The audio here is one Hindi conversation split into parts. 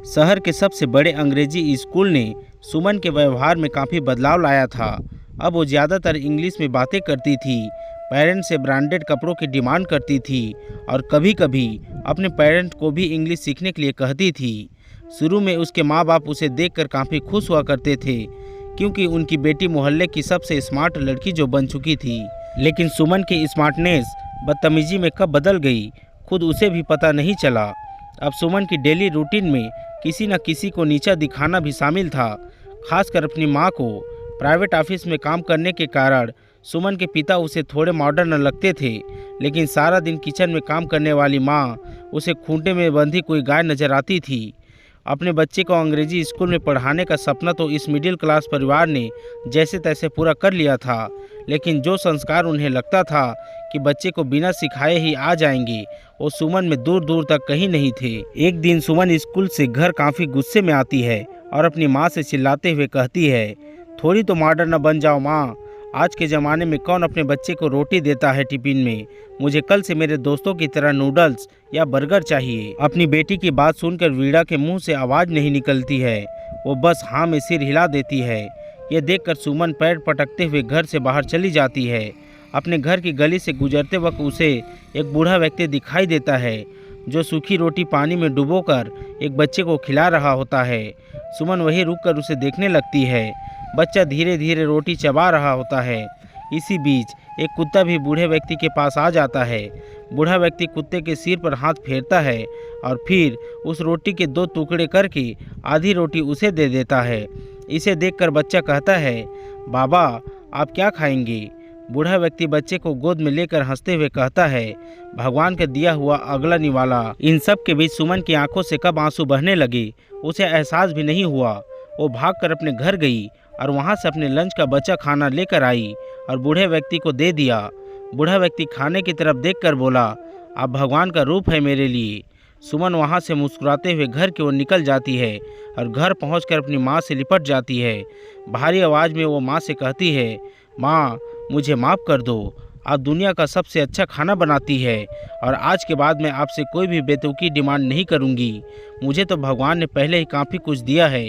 शहर के सबसे बड़े अंग्रेजी स्कूल ने सुमन के व्यवहार में काफ़ी बदलाव लाया था। अब वो ज़्यादातर इंग्लिश में बातें करती थी, पेरेंट्स से ब्रांडेड कपड़ों की डिमांड करती थी और कभी कभी अपने पेरेंट्स को भी इंग्लिश सीखने के लिए कहती थी। शुरू में उसके माँ बाप उसे देखकर काफ़ी खुश हुआ करते थे, क्योंकि उनकी बेटी मोहल्ले की सबसे स्मार्ट लड़की जो बन चुकी थी। लेकिन सुमन की स्मार्टनेस बदतमीजी में कब बदल गई, खुद उसे भी पता नहीं चला। अब सुमन की डेली रूटीन में किसी न किसी को नीचा दिखाना भी शामिल था, खासकर अपनी माँ को। प्राइवेट ऑफिस में काम करने के कारण सुमन के पिता उसे थोड़े मॉडर्न लगते थे, लेकिन सारा दिन किचन में काम करने वाली माँ उसे खूंटे में बंधी कोई गाय नजर आती थी। अपने बच्चे को अंग्रेजी स्कूल में पढ़ाने का सपना तो इस मिडिल क्लास परिवार ने जैसे तैसे पूरा कर लिया था, लेकिन जो संस्कार उन्हें लगता था कि बच्चे को बिना सिखाए ही आ जाएंगे, वो सुमन में दूर दूर तक कहीं नहीं थे। एक दिन सुमन स्कूल से घर काफ़ी गुस्से में आती है और अपनी माँ से चिल्लाते हुए कहती है, थोड़ी तो मॉडर्न बन जाओ माँ, आज के ज़माने में कौन अपने बच्चे को रोटी देता है टिफिन में। मुझे कल से मेरे दोस्तों की तरह नूडल्स या बर्गर चाहिए। अपनी बेटी की बात सुनकर वीणा के मुंह से आवाज़ नहीं निकलती है, वो बस हाँ में सिर हिला देती है। ये देखकर सुमन पैर पटकते हुए घर से बाहर चली जाती है। अपने घर की गली से गुजरते वक्त उसे एक बूढ़ा व्यक्ति दिखाई देता है, जो सूखी रोटी पानी में डुबोकर एक बच्चे को खिला रहा होता है। सुमन वहीं रुककर उसे देखने लगती है। बच्चा धीरे धीरे रोटी चबा रहा होता है। इसी बीच एक कुत्ता भी बूढ़े व्यक्ति के पास आ जाता है। बूढ़ा व्यक्ति कुत्ते के सिर पर हाथ फेरता है और फिर उस रोटी के 2 टुकड़े करके आधी रोटी उसे दे देता है। इसे देखकर बच्चा कहता है, बाबा आप क्या खाएंगे? बूढ़ा व्यक्ति बच्चे को गोद में लेकर हंसते हुए कहता है, भगवान का दिया हुआ अगला निवाला। इन सब के बीच सुमन की आंखों से कब आंसू बहने लगे उसे एहसास भी नहीं हुआ। वो भागकर अपने घर गई और वहां से अपने लंच का बचा खाना लेकर आई और बूढ़े व्यक्ति को दे दिया। बूढ़ा व्यक्ति खाने की तरफ देखकर बोला, आप भगवान का रूप है मेरे लिए। सुमन वहां से मुस्कुराते हुए घर की ओर निकल जाती है और घर पहुंचकर अपनी माँ से लिपट जाती है। भारी आवाज़ में वो माँ से कहती है, माँ मुझे माफ़ कर दो, आप दुनिया का सबसे अच्छा खाना बनाती है और आज के बाद मैं आपसे कोई भी बेतुकी डिमांड नहीं करूँगी। मुझे तो भगवान ने पहले ही काफ़ी कुछ दिया है।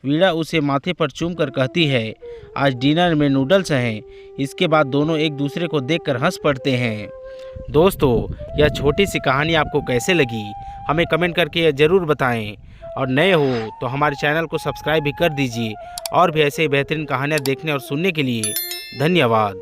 वीणा उसे माथे पर चूम कर कहती है, आज डिनर में नूडल्स हैं। इसके बाद दोनों एक दूसरे को देखकर हंस पड़ते हैं। दोस्तों, यह छोटी सी कहानी आपको कैसे लगी हमें कमेंट करके ज़रूर बताएं और नए हो तो हमारे चैनल को सब्सक्राइब भी कर दीजिए और भी ऐसे ही बेहतरीन कहानियाँ देखने और सुनने के लिए धन्यवाद।